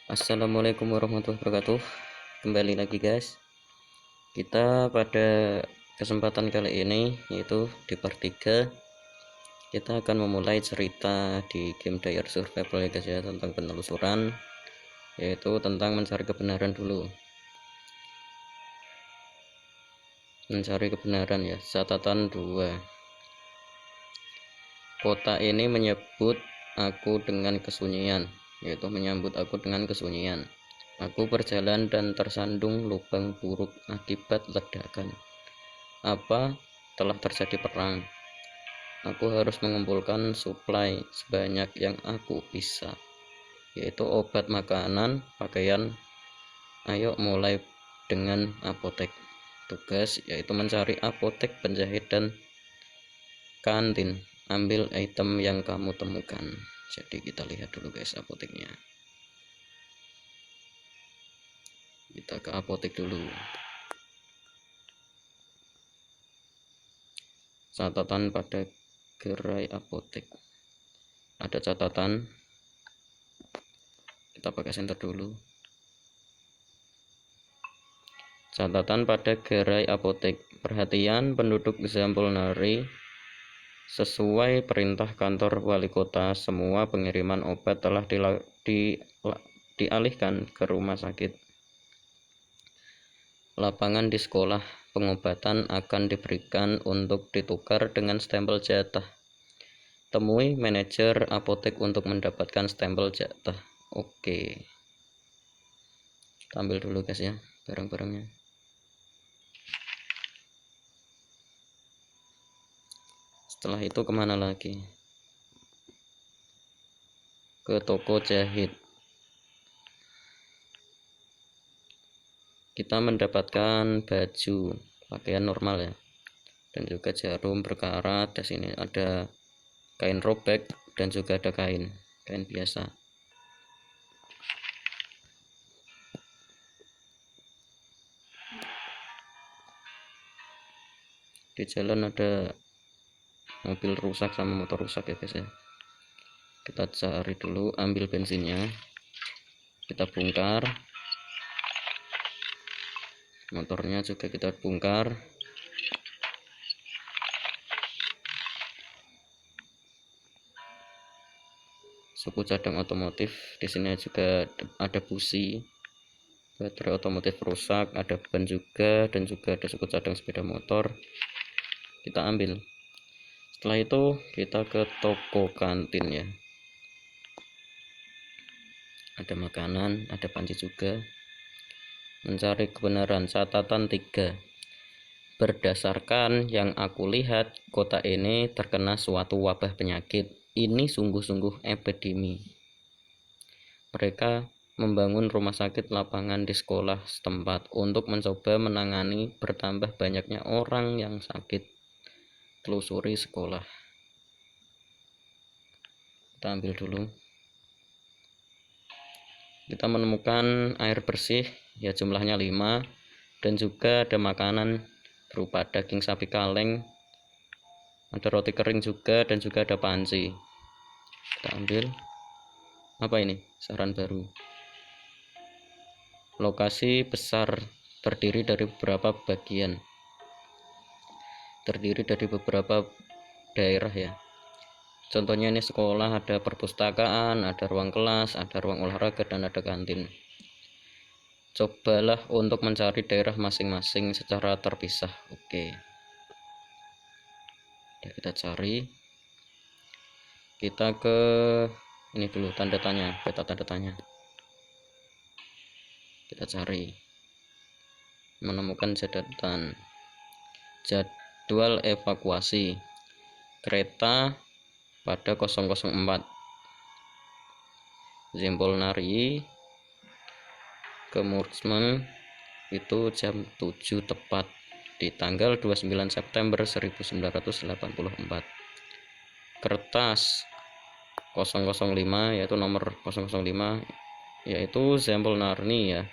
Assalamualaikum warahmatullahi wabarakatuh. Kembali lagi guys. Kita pada kesempatan kali ini yaitu di part 3 kita akan memulai cerita di game Dire Survival ya guys ya, tentang penelusuran, yaitu tentang mencari kebenaran dulu. Mencari kebenaran ya. Catatan 2. Kota ini menyambut aku dengan kesunyian, yaitu menyambut aku dengan kesunyian. Aku berjalan dan tersandung lubang buruk akibat ledakan. Apa? Telah terjadi perang. Aku harus mengumpulkan suplai sebanyak yang aku bisa, yaitu obat, makanan, pakaian. Ayo mulai dengan apotek. Tugas yaitu mencari apotek, penjahit, dan kantin. Ambil item yang kamu temukan. Jadi kita lihat dulu guys apoteknya. Kita ke apotek dulu. Catatan pada gerai apotek. Ada catatan. Kita pakai senter dulu. Catatan pada gerai apotek. Perhatian penduduk Zampolnari. Sesuai perintah kantor wali kota, semua pengiriman obat telah dialihkan ke rumah sakit. Lapangan di sekolah pengobatan akan diberikan untuk ditukar dengan stempel jatah. Temui manajer apotek untuk mendapatkan stempel jatah. Oke. Kita ambil dulu guys ya barang-barangnya. Setelah itu kemana lagi? Ke toko jahit. Kita mendapatkan baju pakaian normal ya, dan juga jarum berkarat. Di sini ada kain robek dan juga ada kain biasa. Di jalan ada mobil rusak sama motor rusak ya guys ya. Kita cari dulu, ambil bensinnya, kita bongkar. Motornya juga kita bongkar. Suku cadang otomotif, di sini juga ada busi. Baterai otomotif rusak, ada ban juga, dan juga ada suku cadang sepeda motor. Kita ambil. Setelah itu kita ke toko kantin ya. Ada makanan, ada panci juga. Mencari kebenaran. Catatan 3. Berdasarkan yang aku lihat, kota ini terkena suatu wabah penyakit. Ini sungguh-sungguh epidemi. Mereka membangun rumah sakit lapangan di sekolah setempat untuk mencoba menangani bertambah banyaknya orang yang sakit. Telusuri sekolah. Kita ambil dulu. Kita menemukan air bersih ya, jumlahnya 5, dan juga ada makanan berupa daging sapi kaleng, ada roti kering juga, dan juga ada panci. Kita ambil. Apa ini? Saran baru. Lokasi besar terdiri dari beberapa bagian, terdiri dari beberapa daerah ya. Contohnya ini sekolah, ada perpustakaan, ada ruang kelas, ada ruang olahraga, dan ada kantin. Cobalah untuk mencari daerah masing-masing secara terpisah. Oke. Ya, kita cari. Kita ke ini dulu, tanda tanya, peta tanda tanya. Kita cari. Menemukan catatan. Jadwal evakuasi kereta pada 004. Zampolnari ke Murmansk itu jam 7 tepat di tanggal 29 September 1984. Kertas 005 yaitu nomor 005 yaitu Zampolnari ya.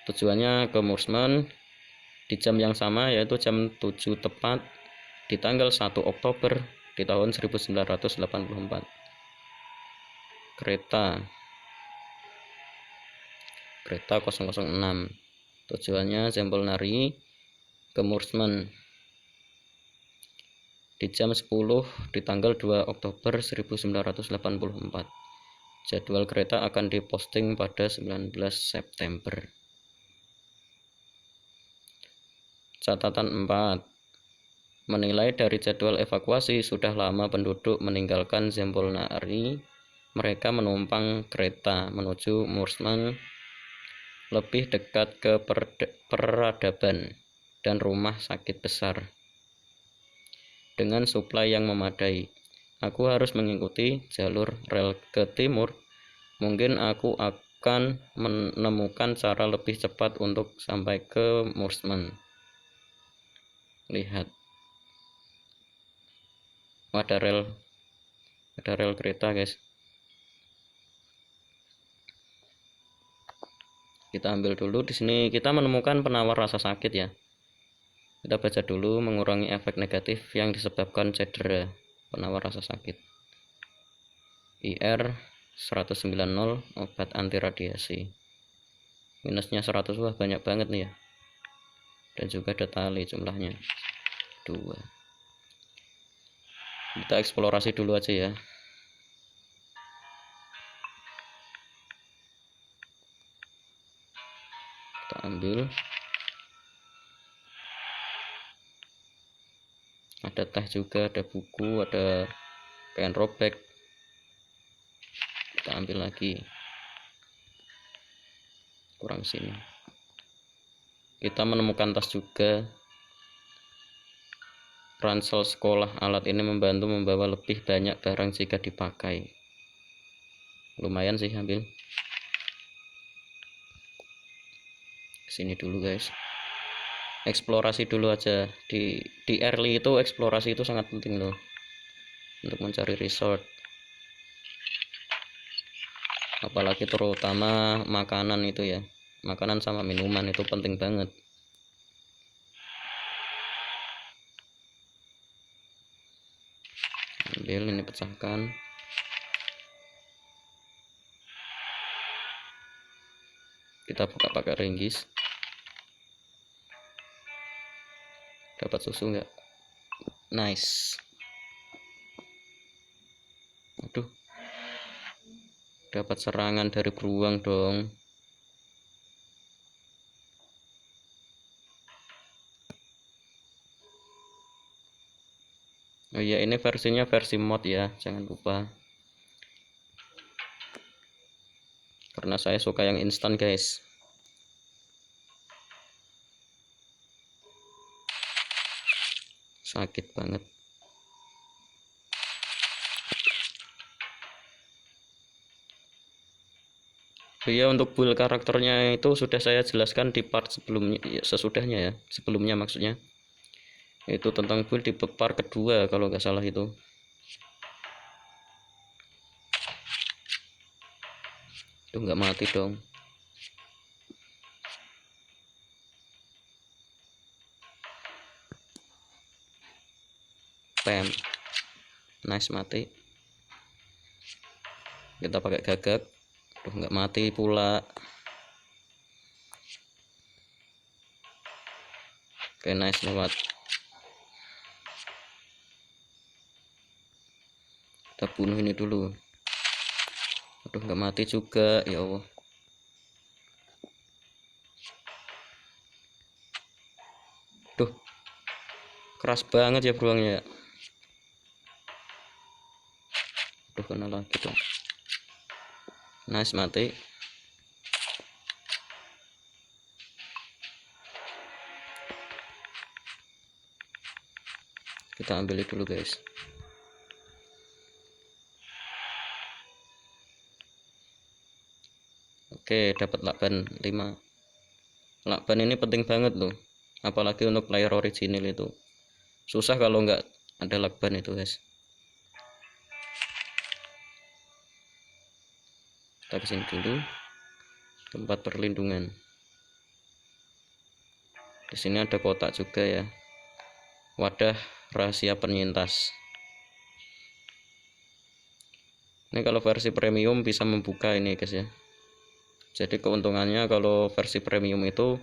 Tujuannya ke Murmansk di jam yang sama yaitu jam 7 tepat di tanggal 1 Oktober di tahun 1984. Kereta kereta 006. Tujuannya sampel nari ke Mursman di jam 10 di tanggal 2 Oktober 1984. Jadwal kereta akan diposting pada 19 September. Catatan 4. Menilai dari jadwal evakuasi, sudah lama penduduk meninggalkan Zempolnari. Mereka menumpang kereta menuju Mursman, lebih dekat ke peradaban dan rumah sakit besar. Dengan suplai yang memadai, aku harus mengikuti jalur rel ke timur. Mungkin aku akan menemukan cara lebih cepat untuk sampai ke Mursman. Lihat, ada rel kereta, guys. Kita ambil dulu. Di sini kita menemukan penawar rasa sakit ya. Kita baca dulu. Mengurangi efek negatif yang disebabkan cedera. Penawar rasa sakit. IR 190, obat anti radiasi. Minusnya 100, wah banyak banget nih ya. Dan juga ada tali, jumlahnya 2. Kita eksplorasi dulu aja ya. Kita ambil. Ada teh juga, ada buku, ada pen robek. Kita ambil lagi. Kurang sini. Kita menemukan tas juga. Ransel sekolah. Alat ini membantu membawa lebih banyak barang jika dipakai. Lumayan sih, ambil. Kesini dulu, guys. Eksplorasi dulu aja. Di early itu eksplorasi itu sangat penting loh, untuk mencari resort. Apalagi terutama makanan itu ya. Makanan sama minuman itu penting banget. Ambil, ini pecahkan. Kita buka pakai ringgis. Dapat susu nggak? Nice. Aduh, dapat serangan dari beruang dong. Oh iya, ini versinya versi mod ya, jangan lupa. Karena saya suka yang instan, guys. Sakit banget. Ya, untuk build karakternya itu sudah saya jelaskan di part sebelumnya, ya, sesudahnya ya, sebelumnya maksudnya. Itu tentang build di part kedua kalau nggak salah itu. Tuh, nggak mati dong. Pem. Nice, mati. Kita pakai gagak. Tuh, nggak mati pula. Oke, nice, lewat. Kita bunuh ini dulu. Aduh, nggak mati juga, ya Allah. Duh, keras banget ya beruangnya. Duh, kena lagi dong. Nice, mati. Kita ambil dulu, guys. Oke, dapat lakban 5. Lakban ini penting banget loh, apalagi untuk player original itu. Susah kalau nggak ada lakban itu, guys. Kita kesini dulu. Tempat perlindungan. Di sini ada kotak juga ya. Wadah rahasia penyintas. Ini kalau versi premium bisa membuka ini, guys ya. Jadi keuntungannya kalau versi premium itu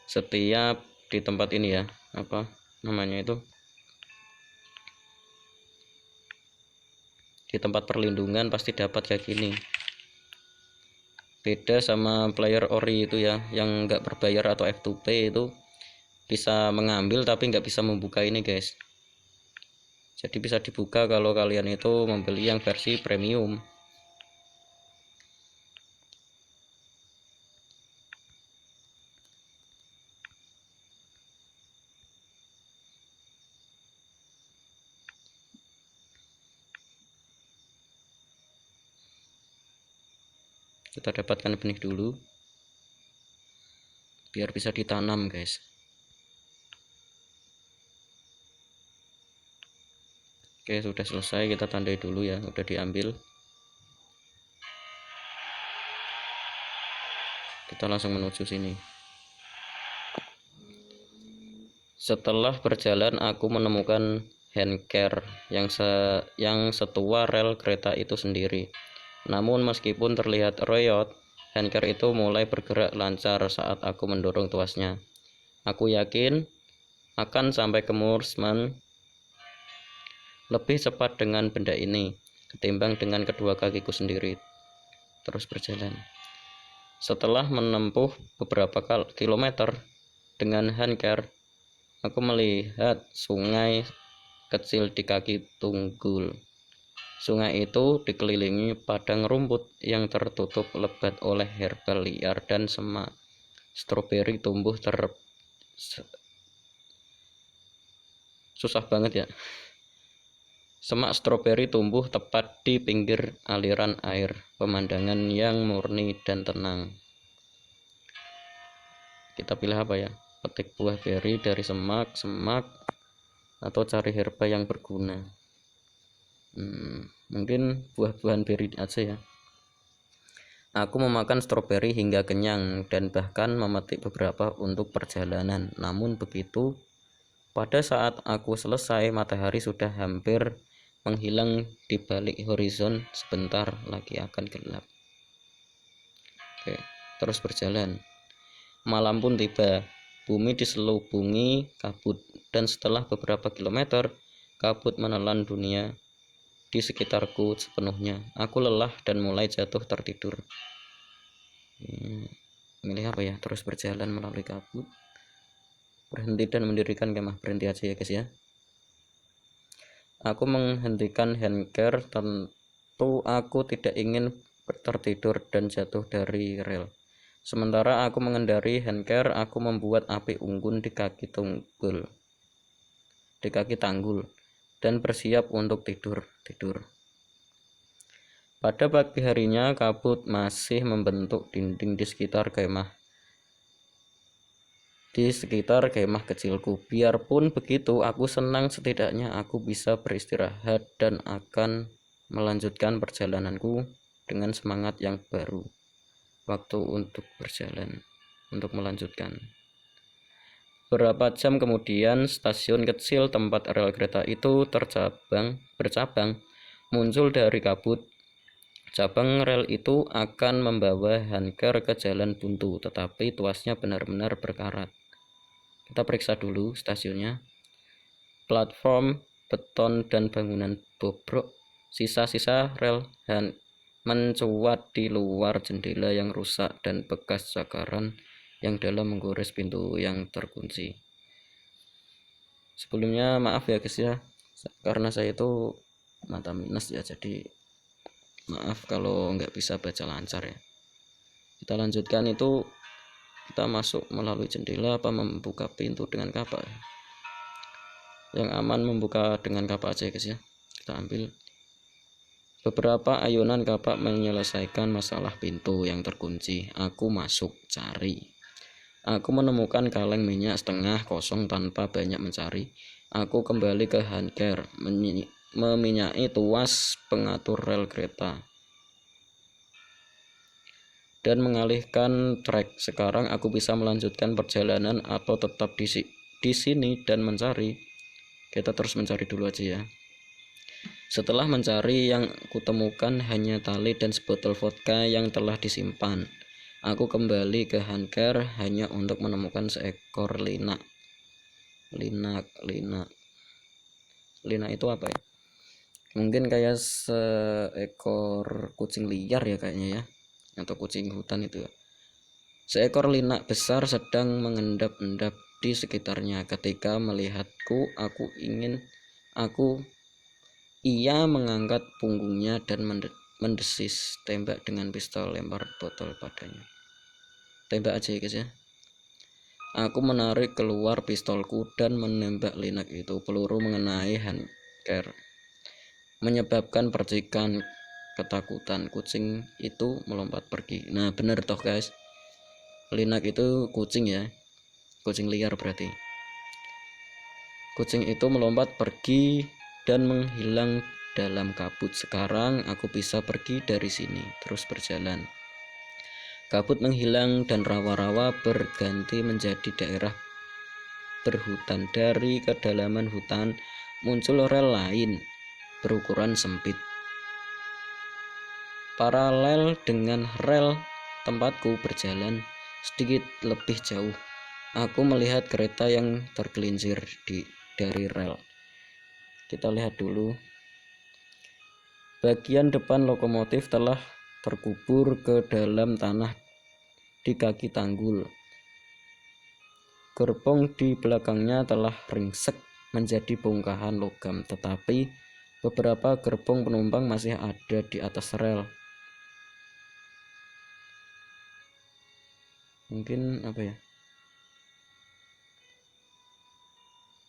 setiap di tempat ini ya, apa namanya itu, di tempat perlindungan pasti dapat kayak gini. Beda sama player ori itu ya, yang nggak berbayar atau F2P itu bisa mengambil tapi nggak bisa membuka ini guys. Jadi bisa dibuka kalau kalian itu membeli yang versi premium. Kita dapatkan benih dulu biar bisa ditanam guys. Oke, sudah selesai, kita tandai dulu ya, udah diambil. Kita langsung menuju sini. Setelah berjalan aku menemukan handcar yang setua rel kereta itu sendiri. Namun meskipun terlihat royot, handcar itu mulai bergerak lancar saat aku mendorong tuasnya. Aku yakin akan sampai ke Moorsman lebih cepat dengan benda ini ketimbang dengan kedua kakiku sendiri. Terus berjalan. Setelah menempuh beberapa kilometer dengan handcar, aku melihat sungai kecil di kaki tunggul. Sungai itu dikelilingi padang rumput yang tertutup lebat oleh herba liar dan semak stroberi tumbuh susah banget ya. Semak stroberi tumbuh tepat di pinggir aliran air. Pemandangan yang murni dan tenang. Kita pilih apa ya? Petik buah beri dari semak atau cari herba yang berguna. Mungkin buah-buahan beri aja ya. Aku memakan stroberi hingga kenyang dan bahkan memetik beberapa untuk perjalanan. Namun begitu, pada saat aku selesai, matahari sudah hampir menghilang di balik horizon, sebentar lagi akan gelap. Oke, terus berjalan. Malam pun tiba. Bumi diselubungi kabut, dan setelah beberapa kilometer, kabut menelan dunia di sekitarku sepenuhnya. Aku lelah dan mulai jatuh tertidur. Milih apa ya? Terus berjalan melalui kabut, berhenti dan mendirikan kemah. Berhenti aja ya guys ya. Aku menghentikan handcar. Tentu aku tidak ingin tertidur dan jatuh dari rel. Sementara aku mengendari handcar, aku membuat api unggun di kaki tanggul dan bersiap untuk tidur. Pada pagi harinya, kabut masih membentuk dinding di sekitar kemah kecilku. Biarpun begitu, aku senang setidaknya aku bisa beristirahat dan akan melanjutkan perjalananku dengan semangat yang baru. Waktu untuk berjalan, untuk melanjutkan. Beberapa jam kemudian, stasiun kecil tempat rel kereta itu bercabang, muncul dari kabut. Cabang rel itu akan membawa handcar ke jalan buntu, tetapi tuasnya benar-benar berkarat. Kita periksa dulu stasiunnya. Platform beton dan bangunan bobrok, sisa-sisa rel mencuat di luar jendela yang rusak dan bekas cakaran yang dalam menggores pintu yang terkunci. Sebelumnya maaf ya guys ya, karena saya itu mata minus ya, jadi maaf kalau nggak bisa baca lancar ya. Kita lanjutkan. Itu kita masuk melalui jendela apa membuka pintu dengan kapak? Yang aman membuka dengan kapak aja guys ya. Kita ambil. Beberapa ayunan kapak menyelesaikan masalah pintu yang terkunci. Aku masuk cari. Aku menemukan kaleng minyak setengah kosong tanpa banyak mencari. Aku kembali ke handcar, meminyaki tuas pengatur rel kereta dan mengalihkan trek. Sekarang aku bisa melanjutkan perjalanan atau tetap di sini dan mencari. Kita terus mencari dulu aja ya. Setelah mencari, yang kutemukan hanya tali dan sebotol vodka yang telah disimpan. Aku kembali ke Hanker hanya untuk menemukan seekor linak. Linak itu apa ya? Mungkin kayak seekor kucing liar ya kayaknya ya, atau kucing hutan itu ya. Seekor linak besar sedang mengendap-endap di sekitarnya. Ketika melihatku, ia mengangkat punggungnya dan mendesis tembak dengan pistol lempar botol padanya. Tembak aja ya guys ya. Aku menarik keluar pistolku dan menembak linak itu. Peluru mengenai Hanker, menyebabkan percikan ketakutan. Kucing itu melompat pergi. Nah bener toh guys, linak itu kucing ya, kucing liar berarti. Kucing itu melompat pergi dan menghilang dalam kabut. Sekarang aku bisa pergi dari sini, terus berjalan. Kabut menghilang dan rawa-rawa berganti menjadi daerah berhutan. Dari kedalaman hutan muncul rel lain berukuran sempit, paralel dengan rel tempatku berjalan sedikit lebih jauh. Aku melihat kereta yang tergelincir dari rel. Kita lihat dulu. Bagian depan lokomotif telah terkubur ke dalam tanah di kaki tanggul. Gerbong di belakangnya telah ringsek menjadi bongkahan logam, tetapi beberapa gerbong penumpang masih ada di atas rel. Mungkin apa ya?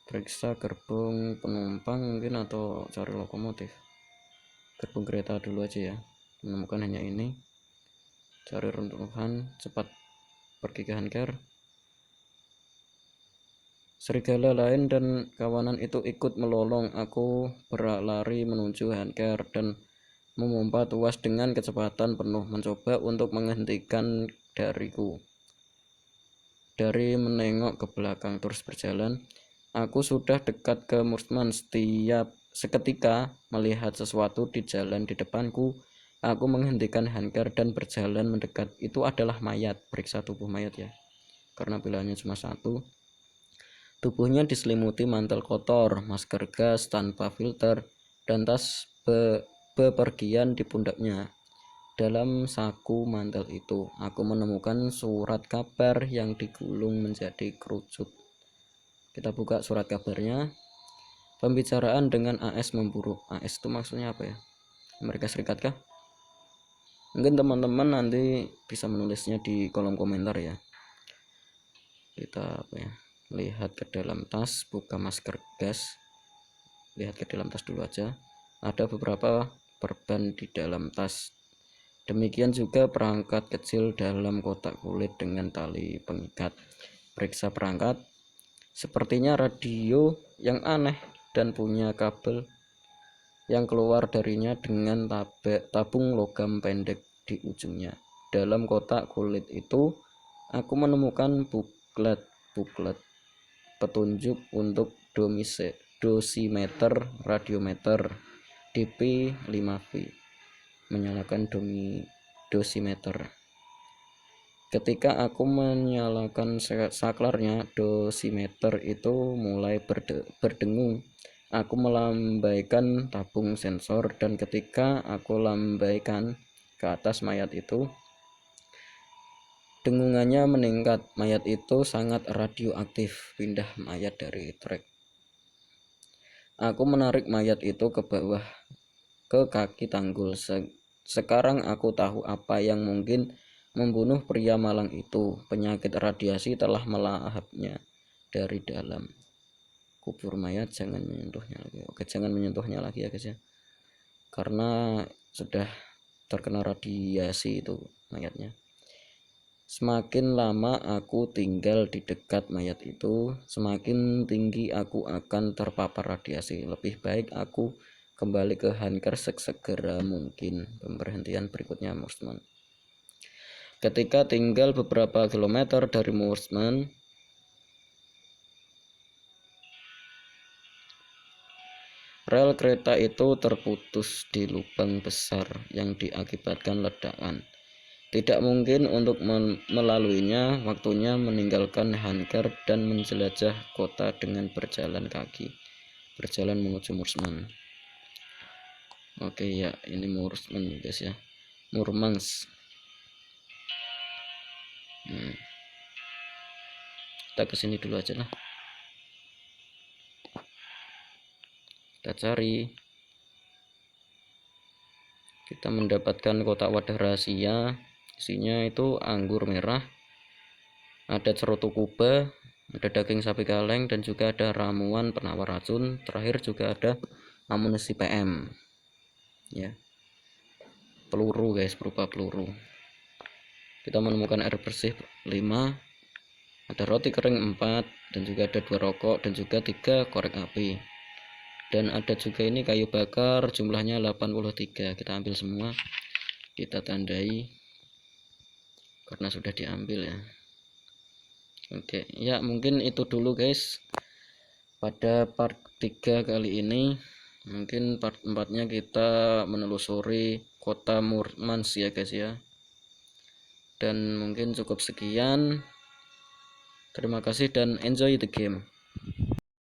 Periksa gerbong penumpang mungkin, atau cari lokomotif. Gerbong kereta dulu aja ya. Menemukan hanya ini. Cari runtuhan, cepat pergi ke Hanker. Serigala lain dan kawanan itu ikut melolong. Aku berlari menuju Hanker dan memompa tuas dengan kecepatan penuh, mencoba untuk menghentikan dariku. Dari menengok ke belakang terus berjalan, aku sudah dekat ke Mursman. Seketika melihat sesuatu di jalan di depanku. Aku menghentikan Hanker dan berjalan mendekat. Itu adalah mayat. Periksa tubuh mayat ya, karena pilihannya cuma satu. Tubuhnya diselimuti mantel kotor, masker gas tanpa filter, dan tas bepergian di pundaknya. Dalam saku mantel itu, aku menemukan surat kabar yang digulung menjadi kerucut. Kita buka surat kabarnya. Pembicaraan dengan AS memburuk. AS itu maksudnya apa ya? Amerika Serikat kah? Mungkin teman-teman nanti bisa menulisnya di kolom komentar ya. Kita apa ya? Lihat ke dalam tas, buka masker gas. Lihat ke dalam tas dulu aja. Ada beberapa perban di dalam tas. Demikian juga perangkat kecil dalam kotak kulit dengan tali pengikat. Periksa perangkat. Sepertinya radio yang aneh dan punya kabel yang keluar darinya dengan tabung logam pendek di ujungnya. Dalam kotak kulit itu, aku menemukan buklet petunjuk untuk dosimeter radiometer DP5V. Menyalakan dosimeter. Ketika aku menyalakan saklarnya, dosimeter itu mulai berdengung. Aku melambaikan tabung sensor, dan ketika aku lambaikan ke atas mayat itu, dengungannya meningkat. Mayat itu sangat radioaktif. Pindah mayat dari trek. Aku menarik mayat itu ke bawah, ke kaki tanggul. Sekarang aku tahu apa yang mungkin membunuh pria malang itu. Penyakit radiasi telah melahapnya dari dalam. Kubur mayat, jangan menyentuhnya lagi. Oke, jangan menyentuhnya lagi ya guys ya, karena sudah terkena radiasi itu mayatnya. Semakin lama aku tinggal di dekat mayat itu, semakin tinggi aku akan terpapar radiasi. Lebih baik aku kembali ke Hanker segera mungkin. Pemberhentian berikutnya Mursman. Ketika tinggal beberapa kilometer dari Mursman, rel kereta itu terputus di lubang besar yang diakibatkan ledakan. Tidak mungkin untuk melaluinya, waktunya meninggalkan Hanker dan menjelajah kota dengan berjalan kaki. Berjalan menuju Mursman. Oke ya, ini Mursman guys ya. Murmansk. Kita kesini dulu aja lah. Kita cari. Kita mendapatkan kotak wadah rahasia. Isinya itu anggur merah, ada cerutu kuba, ada daging sapi kaleng, dan juga ada ramuan penawar racun. Terakhir juga ada amunisi PM ya, peluru guys, berupa peluru. Kita menemukan air bersih 5, ada roti kering 4, dan juga ada 2 rokok dan juga 3 korek api, dan ada juga ini kayu bakar jumlahnya 83. Kita ambil semua, kita tandai karena sudah diambil ya. Oke ya, mungkin itu dulu guys pada part 3 kali ini. Mungkin part 4-nya kita menelusuri kota Murmansk ya guys ya. Dan mungkin cukup sekian. Terima kasih dan enjoy the game.